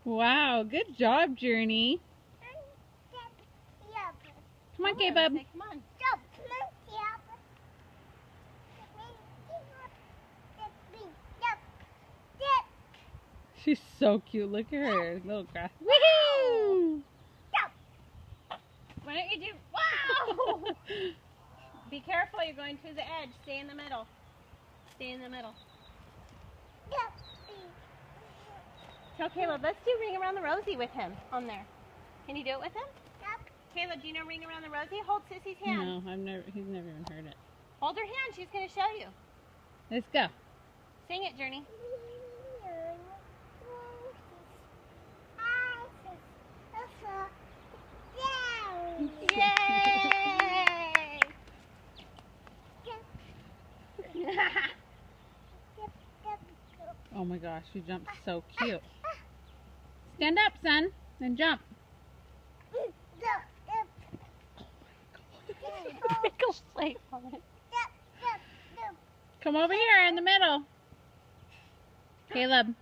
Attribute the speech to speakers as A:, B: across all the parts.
A: Wow, good job, Journey. Come on, K-Bub.
B: Come on.
A: She's so cute. Look at her little grass. Woohoo!
B: Why don't you do? Wow! Be careful. You're going to the edge. Stay in the middle. Stay in the middle. Tell Caleb, let's do Ring Around the Rosie with him on there. Can you do it with him? Yep. Caleb, do you know Ring Around the Rosie? Hold Sissy's hand.
A: No, he's never even heard it.
B: Hold her hand. She's going to show you.
A: Let's go.
B: Sing it, Journey. Yay!
A: Oh my gosh, you jumped so cute. Stand up, son, and jump. Come over here in the middle. Caleb.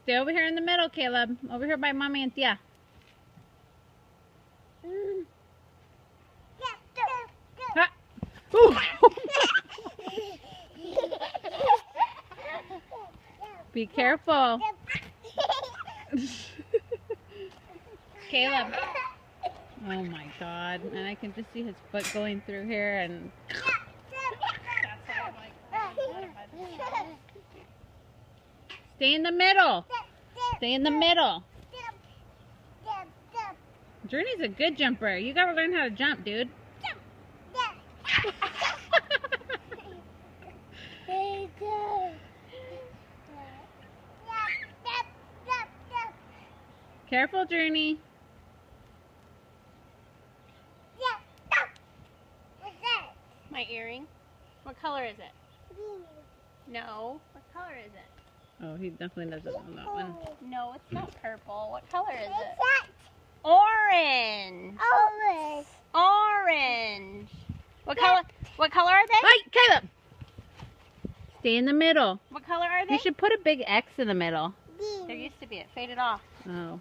A: Stay over here in the middle, Caleb. Over here by Mommy and Tia. Ah. Ooh. Be careful. Caleb. Oh my God. And I can just see his foot going through here and... Stay in the middle. Stay in the middle. Journey's a good jumper. You gotta learn how to jump, dude. Careful, Journey.
B: My earring. What color is it? No. What color is it?
A: Oh, he definitely doesn't know that one.
B: No, it's not purple. What color is it? Orange. Orange. What color? What color are they?
A: Hey, Caleb! Stay in the middle.
B: What color are they?
A: You should put a big X in the middle.
B: There used to be. It faded off.
A: Oh.